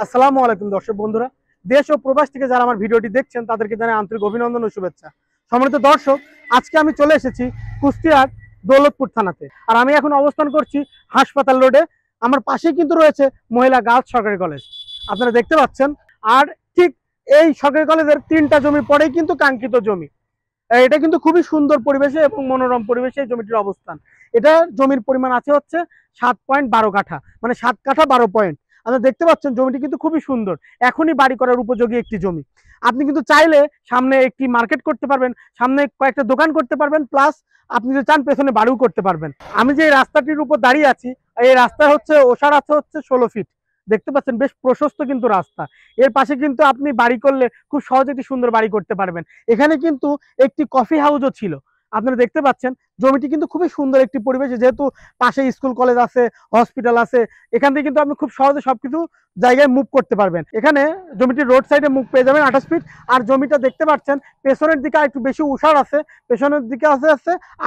আসসালামু আলাইকুম দর্শক বন্ধুরা, দেশ ও প্রবাস থেকে যারা আমার ভিডিওটি দেখছেন তাদেরকে জানাই আন্তরিক অভিনন্দন ও শুভেচ্ছা। সম্মানিত দর্শক, আজকে আমি চলে এসেছি কুষ্টিয়ার দৌলতপুর থানাতে। আর আমি এখন অবস্থান করছি হাসপাতাল রোডে। আমার পাশেই কিন্তু রয়েছে মহিলা গার্লস সরকারি কলেজ, আপনারা দেখতে পাচ্ছেন। আর ঠিক এই সরকারি কলেজের 3টা জমি পরেই কিন্তু কাঙ্ক্ষিত জমি। এটা কিন্তু খুবই সুন্দর পরিবেশে এবং মনোরম পরিবেশে এই জমিটির অবস্থান। এটা জমির পরিমাণ আছে হচ্ছে 7.12 কাঠা, মানে 7 কাঠা 12 পয়েন্ট। আপনারা দেখতে পাচ্ছেন জমিটি কিন্তু খুবই সুন্দর, এখনই বাড়ি করার উপযোগী একটি জমি। আপনি কিন্তু চাইলে সামনে একটি মার্কেট করতে পারবেন, সামনে কয়েকটা দোকান করতে পারবেন, প্লাস আপনি যদি চান পেছনে বাড়িও করতে পারবেন। আমি যে রাস্তাটির উপর দাঁড়িয়ে আছি, এই রাস্তা হচ্ছে ওসার আছে হচ্ছে 16 ফিট। দেখতে পাচ্ছেন বেশ প্রশস্ত কিন্তু রাস্তা। এর পাশে কিন্তু আপনি বাড়ি করলে খুব সহজে একটি সুন্দর বাড়ি করতে পারবেন। এখানে কিন্তু একটি কফি হাউসও ছিল, আপনারা দেখতে পাচ্ছেন। জমিটি কিন্তু খুবই সুন্দর একটি পরিবেশ, যেহেতু পাশে স্কুল কলেজ আছে, হসপিটাল আছে। এখান থেকে কিন্তু আপনি খুব সহজে সবকিছু জায়গায় মুভ করতে পারবেন। এখানে জমিটির রোড সাইডে মুভ পেয়ে যাবেন 28 ফিট। আর জমিটা দেখতে পাচ্ছেন পেছনের দিকে একটু বেশি উষার আছে, পেছনের দিকে আছে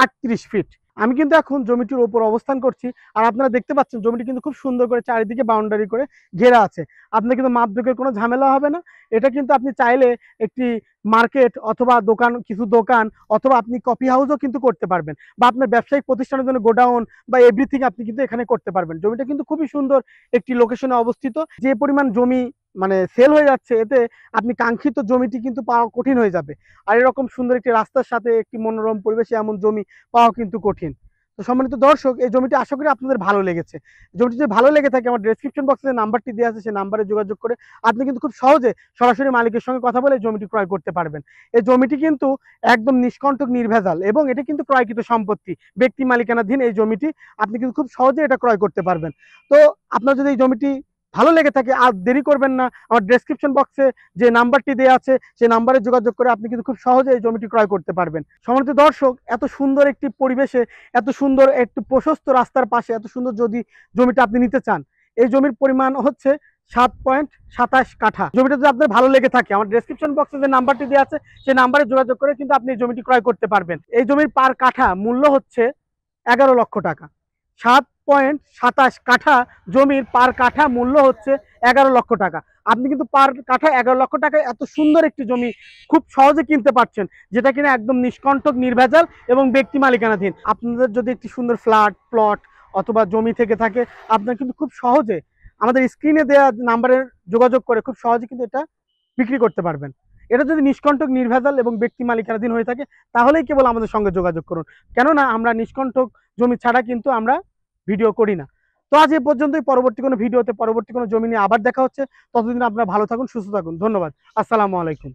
38 ফিট। আমি কিন্তু এখন জমিটির উপর অবস্থান করছি। আর আপনারা দেখতে পাচ্ছেন জমিটি কিন্তু খুব সুন্দর করে চারিদিকে বাউন্ডারি করে ঘেরা আছে। আপনার কিন্তু মাপজোকের কোনো ঝামেলা হবে না। এটা কিন্তু আপনি চাইলে একটি মার্কেট অথবা দোকান, কিছু দোকান অথবা আপনি কফি হাউসও কিন্তু করতে পারবেন, বা আপনার ব্যবসায়িক প্রতিষ্ঠানের জন্য গোডাউন বা এভরিথিং আপনি কিন্তু এখানে করতে পারবেন। জমিটা কিন্তু খুবই সুন্দর একটি লোকেশনে অবস্থিত। যে পরিমাণ জমি মানে সেল হয়ে যাচ্ছে, এতে আপনি কাঙ্ক্ষিত জমিটি কিন্তু পাওয়া কঠিন হয়ে যাবে। আর এরকম সুন্দর একটি রাস্তার সাথে একটি মনোরম পরিবেশে এমন জমি পাওয়া কিন্তু কঠিন। তো সম্মানিত দর্শক, এই জমিটি আশা করি আপনাদের ভালো লেগেছে। জমিটি যদি ভালো লেগে থাকে, আমার ডেসক্রিপশন বক্সে যে নাম্বারটি দেওয়া আছে সেই নাম্বারে যোগাযোগ করে আপনি কিন্তু খুব সহজে সরাসরি মালিকের সঙ্গে কথা বলে জমিটি ক্রয় করতে পারবেন। এই জমিটি কিন্তু একদম নিষ্কণ্টক নির্ভেজাল, এবং এটি কিন্তু ক্রয়কৃত সম্পত্তি, ব্যক্তি মালিকানাধীন এই জমিটি। আপনি কিন্তু খুব সহজে এটা ক্রয় করতে পারবেন। তো আপনার যদি এই জমিটি ভালো লেগে থাকে, আর দেরি করবেন না, আমার ডেসক্রিপশন বক্সে যে নাম্বারটি দেওয়া আছে সেই নাম্বারে যোগাযোগ করে আপনি কিন্তু খুব সহজে এই জমিটি ক্রয় করতে পারবেন। সম্মানিত দর্শক, এত সুন্দর একটি পরিবেশে, এত সুন্দর একটু প্রশস্ত রাস্তার পাশে এত সুন্দর যদি জমিটা আপনি নিতে চান, এই জমির পরিমাণ হচ্ছে 7.27 কাঠা। জমিটা যদি আপনার ভালো লেগে থাকে, আমার ডেসক্রিপশন বক্সে যে নাম্বারটি দেওয়া আছে সেই নাম্বারে যোগাযোগ করে কিন্তু আপনি এই জমিটি ক্রয় করতে পারবেন। এই জমির পার কাঠা মূল্য হচ্ছে 11 লক্ষ টাকা। 7.27 কাঠা জমির পার কাঠা মূল্য হচ্ছে 11 লক্ষ টাকা। আপনি কিন্তু পার কাঠা 11 লক্ষ টাকায় এত সুন্দর একটি জমি খুব সহজে কিনতে পারছেন, যেটা কিনা একদম নিষ্কণ্টক নির্ভেজাল এবং ব্যক্তি মালিকানাধীন। আপনাদের যদি একটি সুন্দর ফ্ল্যাট, প্লট অথবা জমি থেকে থাকে, আপনার কিন্তু খুব সহজে আমাদের স্ক্রিনে দেওয়া নাম্বারে যোগাযোগ করে খুব সহজে কিন্তু এটা বিক্রি করতে পারবেন। এটা যদি নিষ্কণ্টক নির্ভেজাল এবং ব্যক্তি মালিকানাধীন হয়ে থাকে, তাহলেই কেবল আমাদের সঙ্গে যোগাযোগ করুন। কেননা আমরা নিষ্কণ্টক জমি ছাড়া কিন্তু আমরা ভিডিও করি না। তো আজ এ পর্যন্তই। পরবর্তী কোনো ভিডিওতে পরবর্তী কোনো জমি নিয়ে আবার দেখা হচ্ছে। ততদিন আপনারা ভালো থাকুন, সুস্থ থাকুন। ধন্যবাদ। আসসালামু আলাইকুম।